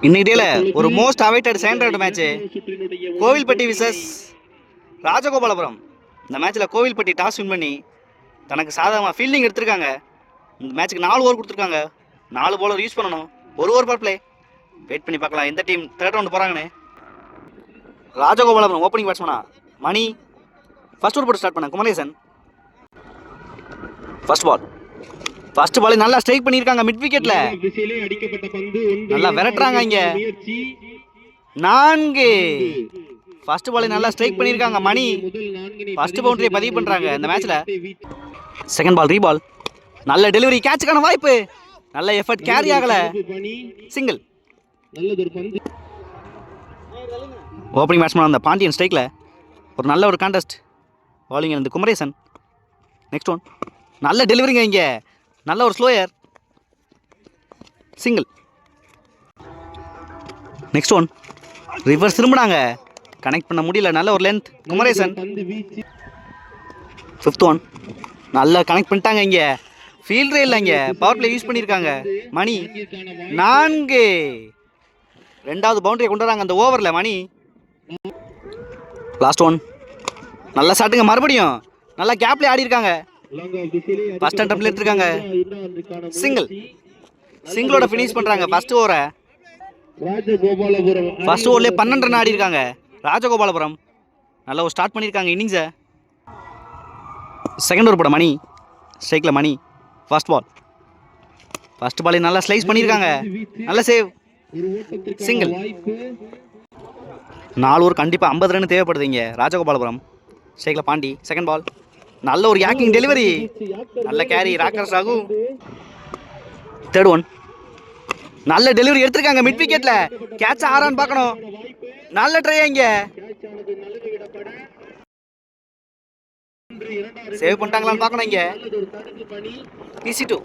இன்னைக்கு ஒரு most awaited second match Kovilpatti versus Rajagopalapuram. இந்த மேட்ச்சில் கோவில்பட்டி டாஸ் வின் பண்ணி தனக்கு சாதகமாக ஃபீல்டிங் எடுத்திருக்காங்க. இந்த மேட்ச்சுக்கு 4 ஓவர் கொடுத்துருக்காங்க. 4 bowler யூஸ் பண்ணணும். 1 over per play. வெயிட் பண்ணி பார்க்கலாம் எந்த டீம் தேர்ட் ரவுண்டு போகிறாங்கன்னு. ராஜகோபாலபுரம் ஓப்பனிங் பேட்ஸ்மேனா மணி ஃபர்ஸ்ட் ஓவர் போட்டு ஸ்டார்ட் பண்ண குமரேசன். ஃபர்ஸ்ட் பால் நல்லா ஸ்ட்ரைக் பண்ணியிருக்காங்க மிட் விக்கெட்ல. நல்லா விரட்டுறாங்க இங்க 4. ஃபர்ஸ்ட் பால் நல்லா ஸ்ட்ரைக் பண்ணியிருக்காங்க மணி. ஃபர்ஸ்ட் பவுண்டரியை பதிவு பண்றாங்க இந்த மேட்ச்ல. Second ball reball. நல்ல டெலிவரி, கேட்சுக்கான வாய்ப்பு. நல்ல எஃபர்ட், கேரி ஆகல, சிங்கிள். ஓப்பனிங் பேட்ஸ்மேன் அந்த பாண்டியன் ஸ்ட்ரைக்ல ஒரு நல்ல ஒரு கான்டெஸ்ட். பாலிங் இந்த குமரேசன். நெக்ஸ்ட் ஒன் நல்ல டெலிவரிங்க இங்க. நல்ல ஒரு slower, single. Next one reverse திரும்பினாங்க, கனெக்ட் பண்ண முடியல. நல்ல ஒரு லென்த் குமரேசன். ஃபிஃப்த் ஒன் நல்லா கனெக்ட் பண்ணிட்டாங்க இங்க. ஃபீல்டரே இல்லை இங்க, பவர் பிளே யூஸ் பண்ணியிருக்காங்க மணி. 4. ரெண்டாவது பவுண்டரியை கொண்டு வராங்க அந்த ஓவரில் மணி. லாஸ்ட் ஒன் நல்ல ஷாட்டுங்க மறுபடியும். நல்லா கேப்லேயே ஆடி இருக்காங்க. ஃபர்ஸ்ட் அட்டம்ப்ட்ல எடுத்துருக்காங்க சிங்கிளோட ஃபினிஷ் பண்றாங்க ஃபர்ஸ்ட் ஓவரை. ஃபர்ஸ்ட் ஓவர்லேயே 12 ரன் ஆடி இருக்காங்க ராஜகோபாலபுரம். நல்லா ஒரு ஸ்டார்ட் பண்ணியிருக்காங்க இன்னிங்ஸை. செகண்ட் ஓவர் போட மணி ஸ்ட்ரைக்கில் மணி. ஃபர்ஸ்ட் பால் நல்லா ஸ்லைஸ் பண்ணியிருக்காங்க. நல்ல சேவ், சிங்கிள். 4 ஓவர் கண்டிப்பாக 50 ரன் தேவைப்படுது இங்கே ராஜகோபாலபுரம். ஸ்ட்ரைக்கில் பாண்டி. செகண்ட் பால் நல்ல ஒரு யாக்கிங் டெலிவரி, நல்ல கேரி ராக்கர்ஸ் ஆகும். தேர்ட் ஒன் நல்ல டெலிவரி எடுத்திருக்காங்க மிட் விக்கெட்ல. கேட்ச் ஆறான்னு பார்க்கணும். நல்ல ட்ரை இங்க, சேவ் பண்ணிட்டாங்களான்னு பார்க்கணும் இங்க. PC2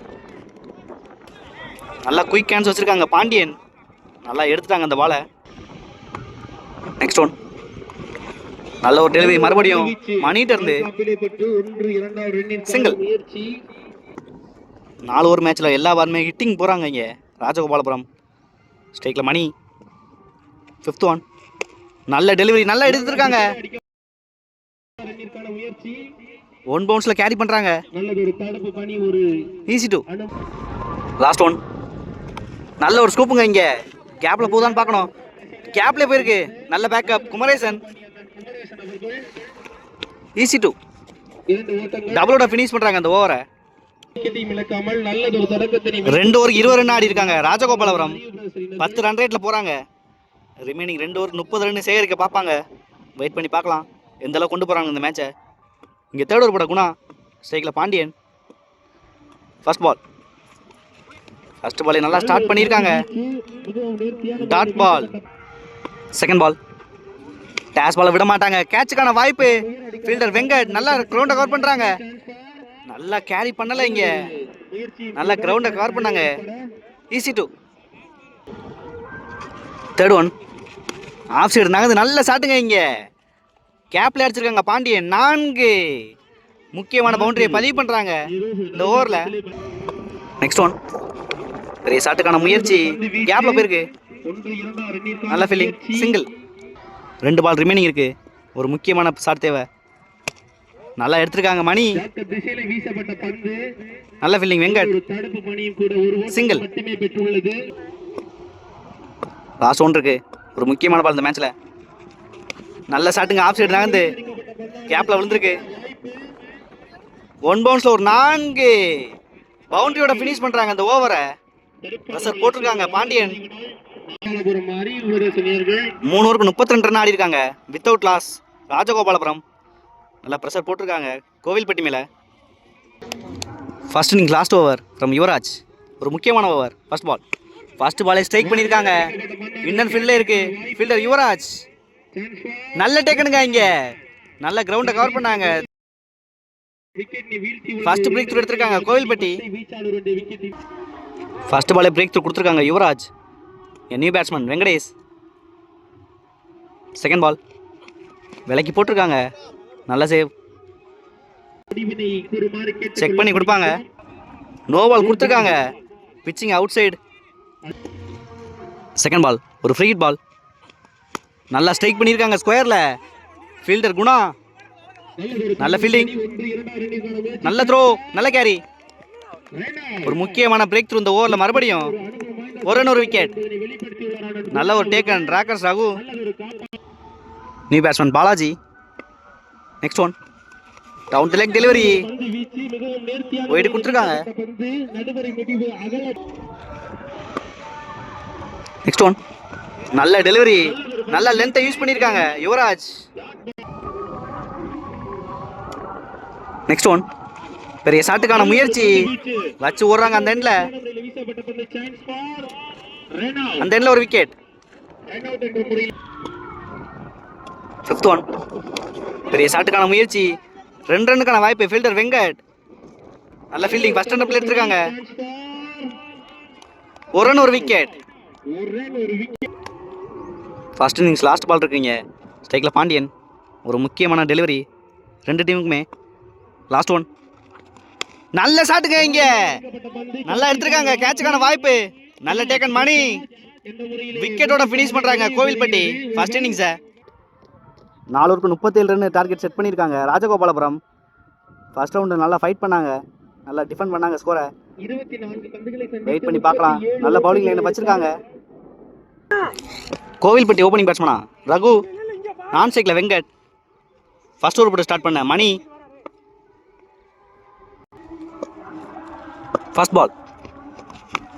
நல்லா குயிக் கேன்ஸ் வச்சிருக்காங்க பாண்டியன். நல்லா எடுத்துட்டாங்க அந்த பாலை. நெக்ஸ்ட் ஒன் நல்ல ஒரு டெலிவரி மறுபடியும் மணிட்ட இருந்து சிங்கிள். 4 ஓவர் மேட்ச்சில் எல்லா பாருமே ஹிட்டிங் போகிறாங்க இங்கே ராஜகோபாலபுரம். ஸ்ட்ரைக்கில் மணி. ஃபிஃப்த் ஒன் நல்ல டெலிவரி, நல்லா எடுத்துருக்காங்க. 1 பவுன்ஸில் கேரி பண்ணுறாங்க. PC2 லாஸ்ட் ஒன் நல்ல ஒரு ஸ்கூப்புங்க இங்கே. கேப்பில் போகுதான்னு பார்க்கணும். கேப்ல போயிருக்கு. நல்ல பேக்கப் குமரேசன். PC2 டபுளோட ஃபினிஷ் பண்றாங்க அந்த ஓவரை. 2 ஓவர் 20 ரன் ஆடி இருக்காங்க ராஜகோபாலபுரம். 10 ரன் ரேட்ல போறாங்க. ரிமைனிங் 2 ஓவர் 30 ரன் சேகரிக்க பார்ப்பாங்க. வெயிட் பண்ணி பார்க்கலாம் எந்த அளவுக்கு கொண்டு போறாங்க இந்த மேட்சை. இங்கே தேர்ட் ஓவர் போட குணா. ஸ்ட்ரைக்கில் பாண்டியன். ஃபர்ஸ்ட் பால் நல்லா ஸ்டார்ட் பண்ணியிருக்காங்க. Dot ball. செகண்ட் பால் டேஸ் பாலை விட மாட்டாங்க. கேட்சுக்கான வாய்ப்பு. ஃபீல்டர் வெங்கட் நல்லா கிரவுண்டை கவர் பண்றாங்க. நல்லா கேரி பண்ணல இங்க. நல்லா கிரவுண்டை கவர் பண்ணாங்க. PC2 third one off side நகர்ந்து நல்ல ஷாட்டுங்க இங்க. கேப்ல அடிச்சிருக்காங்க பாண்டியன். 4 முக்கியமான பவுண்டரியை பதிவு பண்றாங்க இந்த ஓவர்ல. நெக்ஸ்ட் ஒன் பெரிய ஷாட்டுக்கான முயற்சி, கேப்ல போயிருக்கு. நல்ல ஃபீல்டிங், சிங்கிள். 2 பால் ரிமைனிங் இருக்கு. ஒரு முக்கியமான ஷாட் தேவை. நல்லா எடுத்திருக்காங்க மணி. நல்ல fielding Venkat, single. Last one இருக்கு. ஒரு முக்கியமான பால் இந்த மேட்ச்ல. நல்ல ஷாட்டுங்க ஆஃப் சைடு நகர்ந்து கேப்ல விழுந்திருக்கு. 1 பவுன்ஸ்ல ஒரு 4 பவுண்டரியோட ஃபினிஷ் பண்றாங்க அந்த ஓவரை. ப்ரெஷர் போட்டிருக்காங்க பாண்டியன். 3 ஓவருக்கு 32 ரன் ஆடி இருக்காங்க வித்தவுட் லாஸ் ராஜகோபாலபுரம். நல்லா ப்ரெஷர் போட்டிருக்காங்க கோவில்பட்டி மேலே. First innings last over from Yuvraj. ஒரு முக்கியமான ஓவர். ஃபர்ஸ்ட் பாலே ஸ்ட்ரைக் பண்ணியிருக்காங்க. இன்னர் ஃபீல்டில் இருக்கு ஃபீல்டர் யுவராஜ். நல்ல டேக்கனுங்க இங்க. நல்ல கிரவுண்டை கவர் பண்ணாங்க. ஃபர்ஸ்ட் பிரேக் த்ரூ எடுத்திருக்காங்க கோவில்பட்டி. ஃபர்ஸ்ட் பாலே பிரேக் த்ரூ கொடுத்துருக்காங்க Yuvraj. New batsman Venkatesh. Second ball விலைக்கு போட்டிருக்காங்க. நல்ல சேவ், செக் பண்ணி கொடுப்பாங்க. நோ பால் கொடுத்துருக்காங்க. Pitching outside. Second ball ஒரு ஃப்ரீ ஹிட் பால். நல்லா ஸ்ட்ரைக் பண்ணியிருக்காங்க ஸ்கொயரில். ஃபீல்டர் குணா நல்ல ஃபீல்டிங், நல்ல த்ரோ, நல்ல கேரி. ஒரு முக்கியமான பிரேக் த்ரூ இந்த ஓவரில். மறுபடியும் ஒரு விக்கெட். நல்ல ஒரு டேக்கன் rockers Raghu. New batsman Balaji. Next one down the leg delivery. Wide கொடுத்துருக்காங்க. நெக்ஸ்ட் ஒன் நல்ல டெலிவரி, நல்ல லென்த்தை யூஸ் பண்ணியிருக்காங்க யுவராஜ். நெக்ஸ்ட் ஒன் பெரிய ஷாட்டுக்கான முயற்சி வச்சு ஓடுறாங்க அந்த எண்ட்ல. அந்த எண்ட்ல ஒரு விக்கெட். ஃபிஃப்த் ஒன் பெரிய ஷாட்டுக்கான முயற்சி, 2 ரன்னுக்கான வாய்ப்பு. ஃபீல்டர் வெங்கட் நல்ல ஃபீல்டிங், ஃபர்ஸ்ட் ரன் எடுத்திருக்காங்க. ஒரு ரன் ஒரு wicket. First innings last ball இருக்குங்க. ஸ்ட்ரைக்கில் பாண்டியன். ஒரு முக்கியமான டெலிவரி 2 டீமுக்குமே. லாஸ்ட் ஒன் நல்ல ஷாட்டுங்க இங்கே, நல்லா எடுத்திருக்காங்க. கேட்சுக்கான வாய்ப்பு, நல்ல டேக்கன் மணி. விக்கெட்டோட ஃபினிஷ் பண்ணுறாங்க கோவில்பட்டி ஃபர்ஸ்ட் இன்னிங்ஸை. 4 ஓவருக்கு 37 ரன் டார்கெட் செட் பண்ணியிருக்காங்க ராஜகோபாலபுரம். ஃபர்ஸ்ட் ரவுண்டு நல்லா ஃபைட் பண்ணாங்க, நல்லா டிஃபெண்ட் பண்ணாங்க ஸ்கோரை. வெயிட் பண்ணி பார்க்கலாம். நல்ல பவுலிங் லைனை வச்சிருக்காங்க கோவில்பட்டி. ஓப்பனிங் பேட்ஸ்மனா ரகு, நான் ஸ்ட்ரைக்கில் வெங்கட். ஃபர்ஸ்ட் ஓவர் போட்டு ஸ்டார்ட் பண்ண மணி. ஃபர்ஸ்ட் பால்,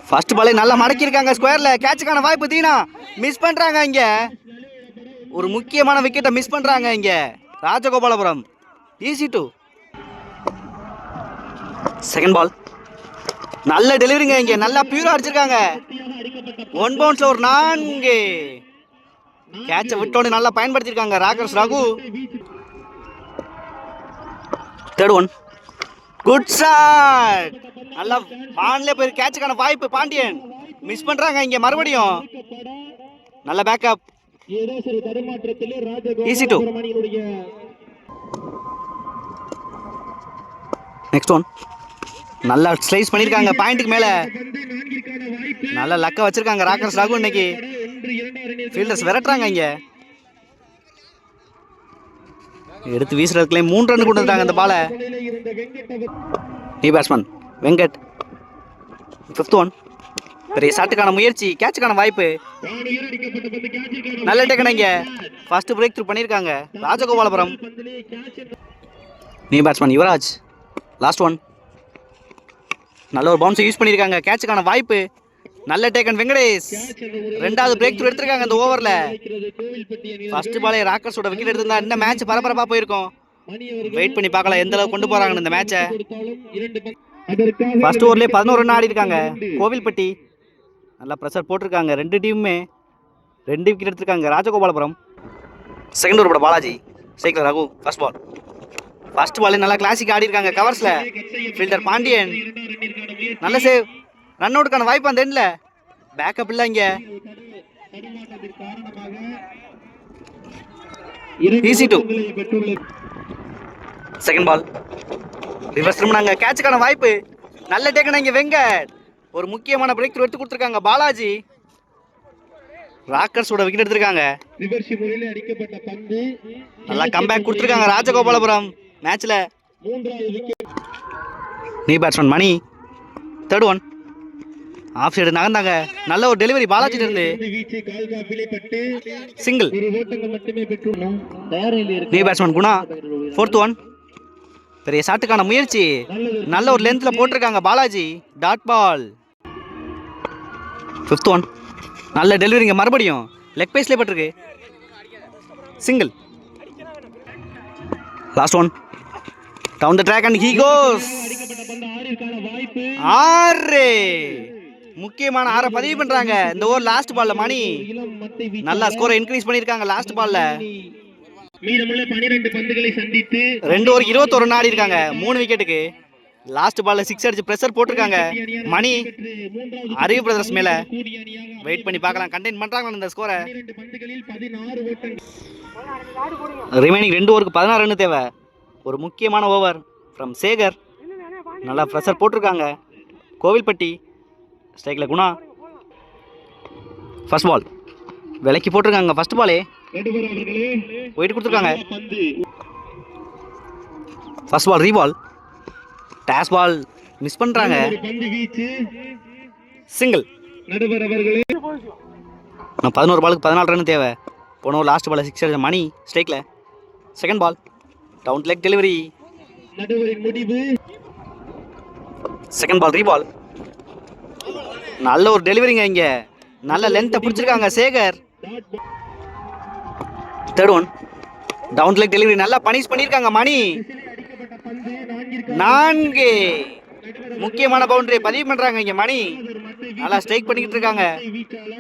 ஃபர்ஸ்ட் பாலே நல்லா மடக்கியிருக்காங்க ஸ்கொயரில். கேட்சுக்கான வாய்ப்பு தீனா மிஸ் பண்ணுறாங்க இங்கே. ஒரு முக்கியமான விக்கெட்டை மிஸ் பண்ணுறாங்க இங்கே Rajagopalapuram. Easy two. Second ball நல்ல டெலிவரிங்க இங்கே, நல்லா பியூரா அடிச்சிருக்காங்க. 1 பவுன்ஸ்ல ஒரு 4. கேட்சை விட்டோடு நல்லா பயன்படுத்தியிருக்காங்க Rockers Raghu. Third one good shot, நல்லா பான்லே போய் கேட்சுக்கான வாய்ப்பு. பாண்டியன் மிஸ் பண்றாங்க இங்க. மறுபடியும் நல்ல பேக்கப். Easy two. நெக்ஸ்ட் ஒன் நல்லா ஸ்லைஸ் பண்ணியிருக்காங்க பாயிண்ட்டுக்கு மேலே. நல்ல லக்க வச்சிருக்காங்க ராக்கர்ஸ் ராகு. இன்னைக்கு ஃபீல்டர்ஸ் விரட்டுறாங்க இங்கே. எடுத்து வீசுறதுக்குள்ளே 3 ரன் கொண்டு வந்துட்டாங்க அந்த பாலை. New batsman Venkat. Fifth one பெரிய ஷாட்டுக்கான முயற்சி, கேட்சுக்கான வாய்ப்பு. நல்ல டேக்கன் இங்கே. ஃபர்ஸ்ட் பிரேக் த்ரூ பண்ணியிருக்காங்க Rajagopalapuram. New batsman Yuvraj. Last one நல்ல ஒரு பவுன்ஸை யூஸ் பண்ணியிருக்காங்க. கேட்சுக்கான வாய்ப்பு, நல்ல டேக்கன் வெங்கடேஷ். 2வது பிரேக் த்ரூ எடுத்திருக்காங்க இந்த ஓவரில். ஃபர்ஸ்ட் பாலே ராக்கர்ஸோட விக்கெட் எடுத்திருந்தா இந்த மேட்ச் பரபரப்பாக போயிருக்கும். வெயிட் பண்ணி பார்க்கலாம் எந்த அளவுக்கு கொண்டு போகிறாங்கன்னு இந்த மேட்சை. ஃபர்ஸ்ட் ஓவர்லேயே 11 ரன் ஆடி இருக்காங்க கோவில்பட்டி. நல்லா ப்ரெஷர் போட்டிருக்காங்க 2 டீமுமே. 2 விக்கெட் எடுத்திருக்காங்க ராஜகோபாலபுரம். செகண்ட் ஓவர் போட பாலாஜி. ஸ்ட்ரைக்கில் ரகு. ஃபர்ஸ்ட் பாலே நல்லா கிளாசிக் ஆடி இருக்காங்க கவர்ஸில். ஃபீல்டர் பாண்டியன் நல்ல சேவ். ரன் அவுட்டுக்கான வாய்ப்பு அந்த எண்ட்ல. பேக்கப் இல்லை இங்கே. Easy two. Second ball reverse திரும்பினாங்க. கேட்சுக்கான வாய்ப்பு, நல்ல டேக்கன் இங்கே வெங்கட். ஒரு முக்கியமான பிரேக் த்ரூ எடுத்து கொடுத்துருக்காங்க பாலாஜி. ராக்கர்ஸோட விக்கெட் எடுத்திருக்காங்க. நல்லா கம்பேக் கொடுத்துருக்காங்க ராஜகோபாலபுரம் மேட்ச்ல. New batsman Mani. Third one off side நகர்ந்தாங்க. நல்ல ஒரு டெலிவரி பாலாஜிட்ட இருந்து. Single. New batsman Guna. Fourth one பெரிய ஷாட்டுக்கான முயற்சி, நல்ல ஒரு லென்த்ல போட்டிருக்காங்க Balaji. Dot ball. Fifth one நல்ல டெலிவரிங்க. மறுபடியும் லெக் பேஸ்லேயே பட்டிருக்கு. Single. Last one down the track and he goes. 6. முக்கியமான 6 பதிவு பண்றாங்க இந்த ஓவர். லாஸ்ட் பால்ல மணி நல்லா ஸ்கோரை இன்க்ரீஸ் பண்ணிருக்காங்க. லாஸ்ட் பால்ல 2 ஓவருக்கு 21 ரன் ஆடி இருக்காங்க 3 விக்கெட்டுக்கு. லாஸ்ட் பால்ல 6 அடிச்சு பிரஷர் போட்டிருக்காங்க மணி. அறிவு பிரதர்ஸ் மேல வெயிட் பண்ணி பார்க்கலாம் கண்டெயின் பண்றாங்க இந்த ஸ்கோரை. ரிமைனிங் 2 ஓவருக்கு 16 ரன் தேவை. ஒரு முக்கியமான ஓவர் ஃப்ரம் சேகர். நல்லா ப்ரெஷர் போட்டிருக்காங்க கோவில்பட்டி. ஸ்ட்ரைக்கில் குணா. ஃபர்ஸ்ட் பால் விலைக்கு போட்டிருக்காங்க. ஃபர்ஸ்ட் பாலே ஒயிட் கொடுத்துருக்காங்க. First ball ரீபால். டேஸ் பால் மிஸ் பண்ணுறாங்க. சிங்கிள். 11 பாலுக்கு 14 ரன் தேவை. போன ஒரு லாஸ்ட் பால் 6 அடிச்ச மணி ஸ்ட்ரைக்கில். Second ball down leg delivery. Second ball reball. நல்ல ஒரு டெலிவரிங்க. இங்கே நல்ல லென்த்தை பிடிச்சிருக்காங்க Sekar. Third one down leg delivery நல்லா பனிஷ் பண்ணியிருக்காங்க. மணி 4. முக்கியமான பவுண்டரி பதிவு பண்ணுறாங்க. இங்கே மணி நல்லா ஸ்ட்ரைக் பண்ணிக்கிட்டு இருக்காங்க.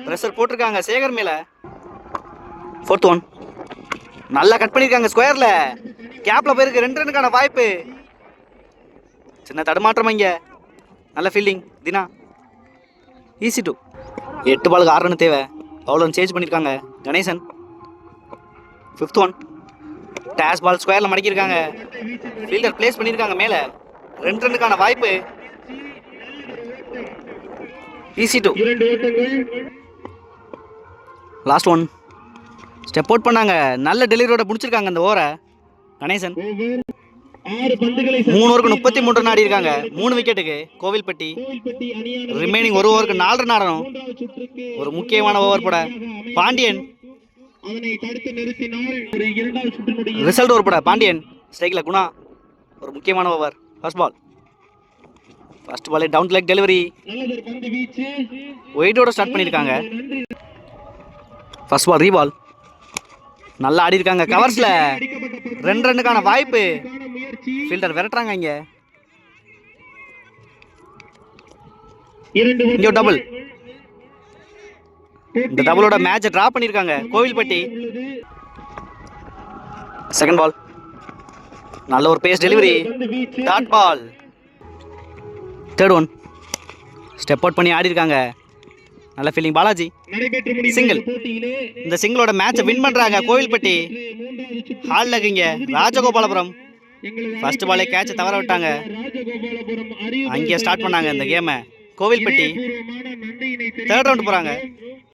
ப்ரெஷர் போட்டிருக்காங்க சேகர் மேலே. ஃபோர்த் ஒன் நல்லா கட் பண்ணியிருக்காங்க ஸ்கொயரில். கேப்பில் போயிருக்கு. 2 ரன்னுக்கான வாய்ப்பு. சின்ன தடுமாற்றம் இங்கே. நல்ல ஃபீல்டிங் தினா. ஈஸி 2. 8 பாலுக்கு 6 ரன் தேவை. பவுலர் சேஞ்ச் பண்ணியிருக்காங்க கணேசன். ஃபிஃப்த் ஒன் டேஸ் பால் ஸ்கொயரில் மடக்கியிருக்காங்க. ஃபீல்டர் பிளேஸ் பண்ணியிருக்காங்க மேலே. 2 ரன்னுக்கான வாய்ப்பு. Easy 2. Last one step out பண்ணாங்க. நல்ல டெலிவரியோட முடிச்சிருக்காங்க அந்த ஓவரை கணேசன். 3 ஓவருக்கு 33 ரன் ஆடி இருக்காங்க. 3 விக்கெட்டுக்கு கோவில்பட்டி. ரிமைனிங் 1 ஓவருக்கு 4 ரன் ஆடணும். ஒரு முக்கியமான ஓவர் போட பாண்டியன். ரிசல்ட் ஓவர் போட பாண்டியன். ஸ்ட்ரைக்கில் குணா. ஒரு முக்கியமான over. First ball down leg delivery. ஒயிட்டோட ஸ்டார்ட் பண்ணியிருக்காங்க. First ball reball. நல்லா ஆடி இருக்காங்க கவர்ஸ்ல. 2 ரன்னுக்கான வாய்ப்பு. ஃபீல்டர் விரட்டுறாங்க. இங்க டபுள். இந்த டபுளோட மேட்சை டிரா பண்ணியிருக்காங்க கோவில்பட்டி. செகண்ட் பால் நல்ல ஒரு pace delivery. Dot ball. Third one step out பண்ணி ஆடி இருக்காங்க. நல்ல ஃபீல்டிங் பாலாஜி. சிங்கிள். இந்த சிங்கிளோட மேட்சை வின் பண்றாங்க கோவில்பட்டி. ஹால்ல இருக்கீங்க ராஜகோபாலபுரம். ஃபர்ஸ்ட் பாலே கேட்சை தவற விட்டாங்க. அங்கேயே ஸ்டார்ட் பண்ணாங்க இந்த கேமை கோவில்பட்டி. தேர்ட் ரவுண்ட் போறாங்க.